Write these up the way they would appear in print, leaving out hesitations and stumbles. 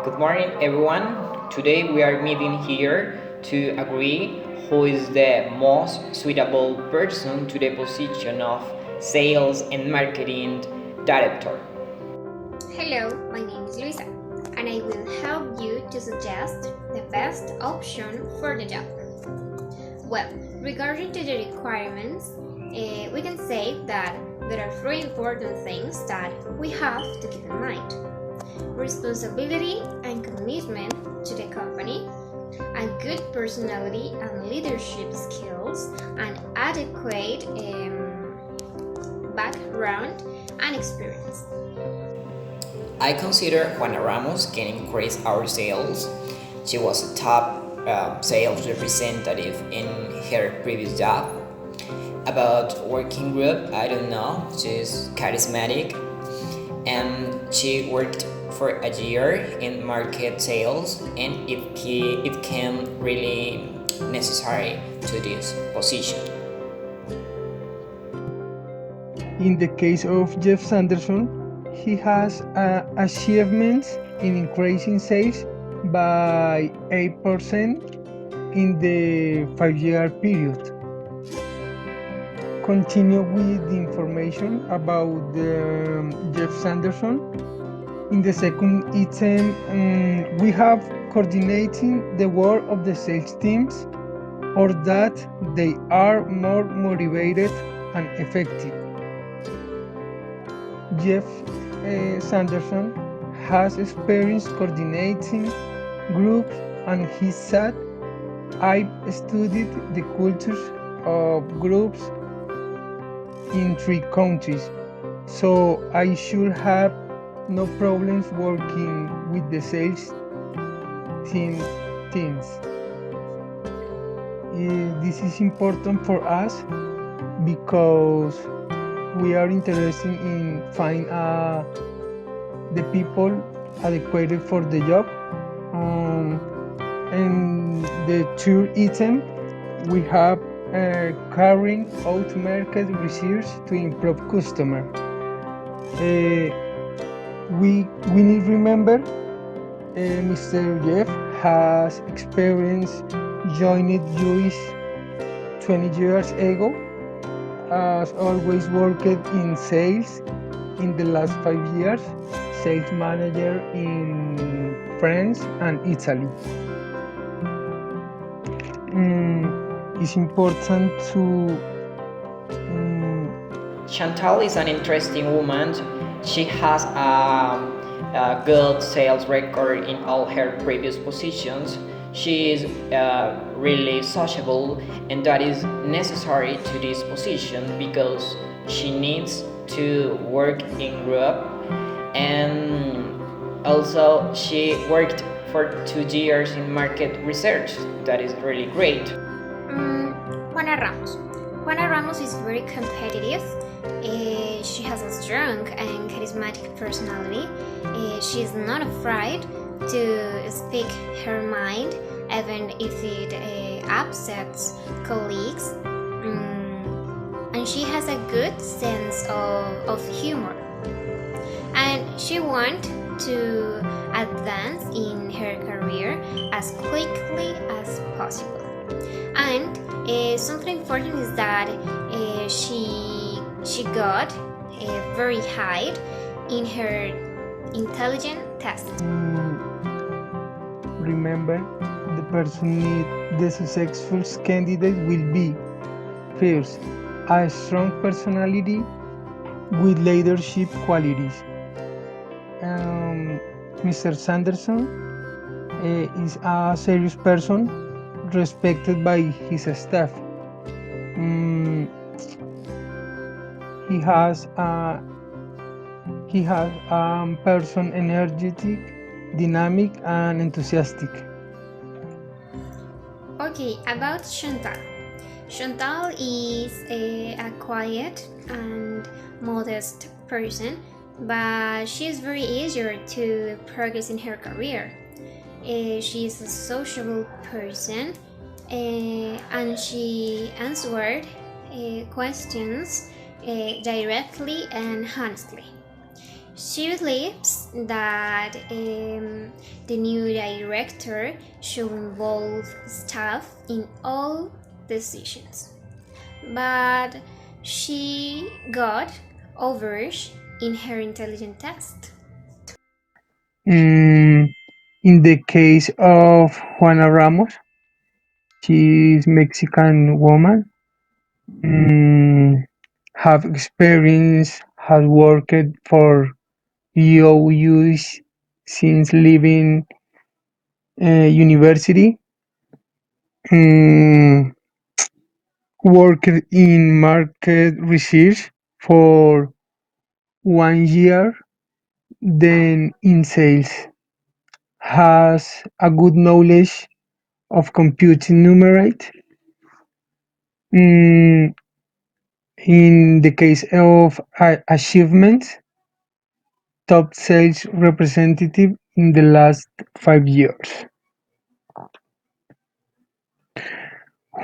Good morning, everyone. Today we are meeting here to agree who is the most suitable person to the position of sales and marketing director. Hello, my name is Luisa, and I will help you to suggest the best option for the job. Well, regarding to the requirements, we can say that there are three important things that we have to keep in mind: responsibility and commitment to the company, a good personality and leadership skills, and adequate background and experience. I consider Juana Ramos can increase our sales. She was a top sales representative in her previous job. About working group, I don't know. She's charismatic and she worked for a year in market sales and it can really necessary to this position. In the case of Jeff Sanderson, he has achievements in increasing sales by 8% in the 5-year period. Continue with the information about Jeff Sanderson. In the second item, we have coordinating the work of the sales teams or that they are more motivated and effective. Jeff Sanderson has experience coordinating groups and he said, I've studied the cultures of groups in 3 countries, so I should have no problems working with the sales teams. This is important for us because we are interested in find the people adequate for the job. And the third item, we have carrying out market research to improve customer. We need to remember Mr. Jeff has experience joined US 20 years ago, has always worked in sales in the last 5 years, sales manager in France and Italy. It's important to Chantal is an interesting woman. She has a good sales record in all her previous positions. She is really sociable, and that is necessary to this position because she needs to work in group. And also, she worked for 2 years in market research. That is really great. Juana Ramos. Juana Ramos is very competitive. She has a strong and charismatic personality. She is not afraid to speak her mind, even if it upsets colleagues. And she has a good sense of humor. And she wants to advance in her career as quickly as possible. And something important is that she got very high in her intelligence test. remember the person need the successful candidate will be first a strong personality with leadership qualities. Mr. Sanderson is a serious person respected by his staff. Mm, he has a person energetic, dynamic, and enthusiastic. Okay, about Chantal. Chantal is a quiet and modest person, but she is very eager to progress in her career. She is a sociable person and she answered questions directly and honestly. She believes that the new director should involve staff in all decisions. But she got overs in her intelligence test. Mm, in the case of Juana Ramos, she is Mexican woman, mm, have experience, has worked for EOUs since leaving university, mm, worked in market research for 1 year, then in sales, has a good knowledge of computing numerate. Mm, in the case of achievements, top sales representative in the last 5 years.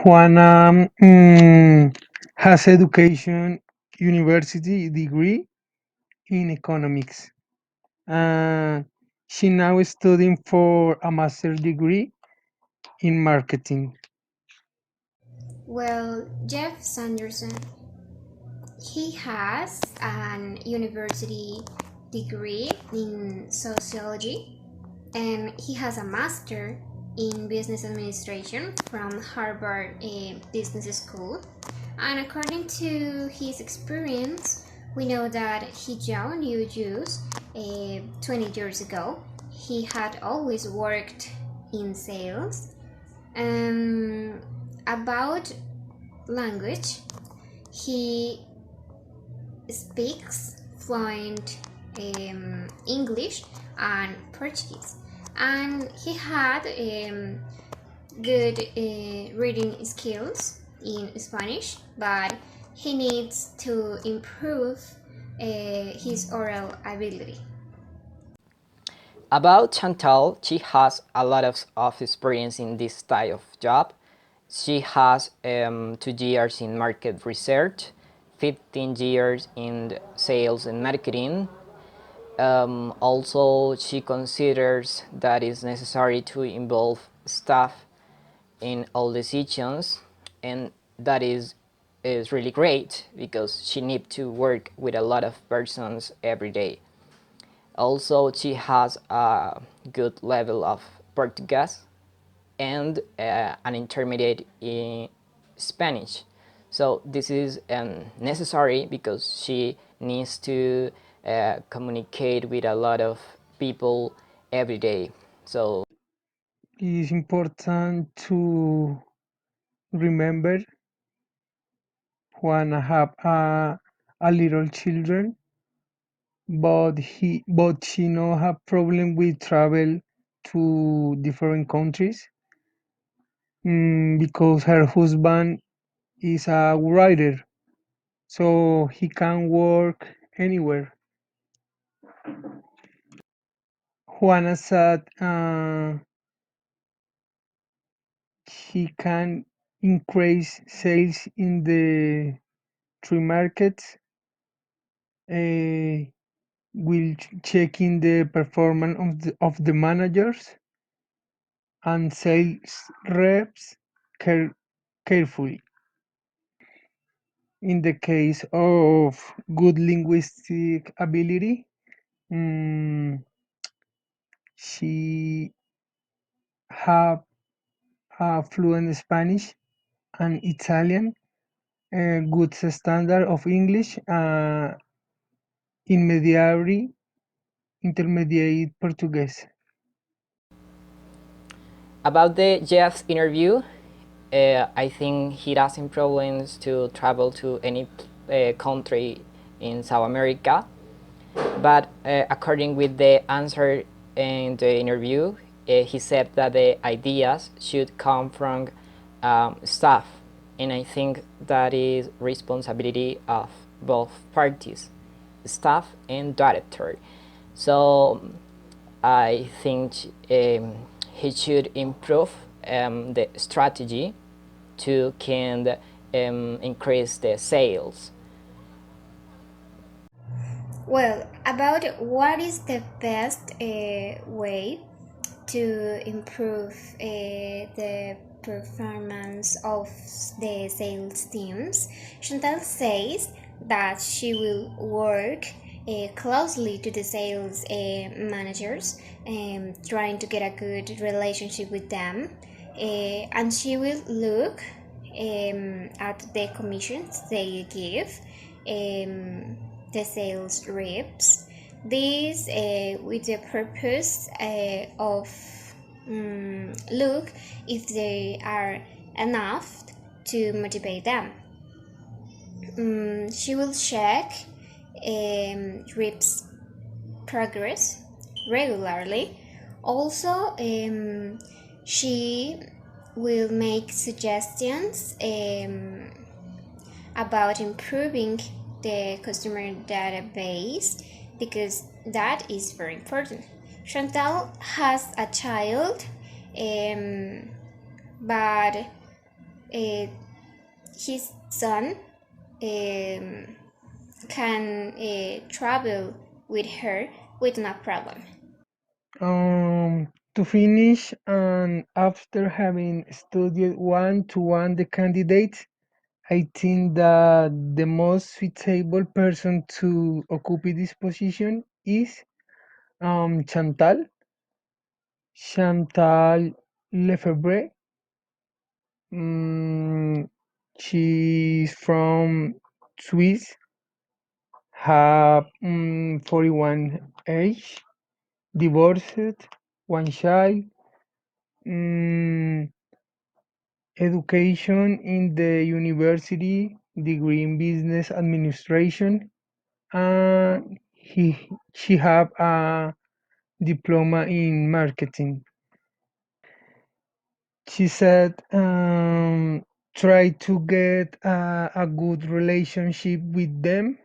Juana has education university degree in economics. Uh, she now is studying for a master's degree in marketing. Well, Jeff Sanderson, he has an university degree in sociology and he has a master in business administration from Harvard Business School. And according to his experience, we know that he joined UJUS 20 years ago. He had always worked in sales. About language, he speaks fluent English and Portuguese, and he had good reading skills in Spanish, but he needs to improve his oral ability. About Chantal, she has a lot of experience in this type of job. She has 2 years in market research, 15 years in sales and marketing. Also, she considers that it's necessary to involve staff in all decisions, and that is really great because she needs to work with a lot of persons every day. Also, she has a good level of Portuguese and an intermediate in Spanish. So this is necessary because she needs to communicate with a lot of people every day. So It is important to remember Juana have a little children, but she no have problem with travel to different countries, because her husband is a writer, so he can work anywhere. Juana said he can increase sales in the three markets, uh, will checking the performance of the managers and sales reps carefully. In the case of good linguistic ability, mm, she have fluent Spanish and Italian, good standard of English, intermediary intermediate Portuguese. about the Jeff's interview, I think he doesn't problems to travel to any country in South America. But according with the answer in the interview, he said that the ideas should come from staff, and I think that is responsibility of both parties, staff and director. So I think he should improve the strategy to can increase the sales. Well, about what is the best way to improve the performance of the sales teams, Chantal says that she will work closely to the sales managers, trying to get a good relationship with them, and she will look at the commissions they give the sales reps. This with the purpose of look if they are enough to motivate them. She will check reps progress regularly. Also, she will make suggestions about improving the customer database because that is very important. Chantal has a child, but his son can travel with her with no problem. To finish, and after having studied one to one the candidates, I think that the most suitable person to occupy this position is Chantal. Chantal Lefebvre. Mm, she's from Swiss, have 41 age, divorced, one child, mm, education in the university, degree in business administration, and she have a diploma in marketing. She said, try to get a good relationship with them.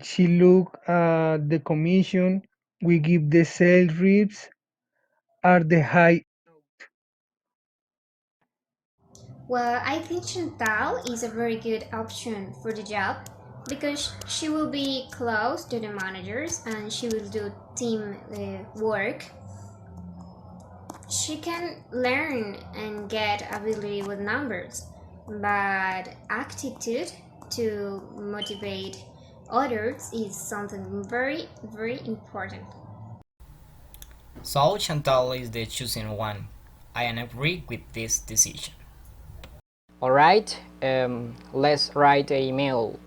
She look at the commission we give the sales reps are the high. Well, I think Chantal is a very good option for the job because she will be close to the managers and she will do team work. She can learn and get ability with numbers, but attitude to motivate others is something very, very important. So Chantal is the chosen one. I am agree with this decision. Alright, let's write an email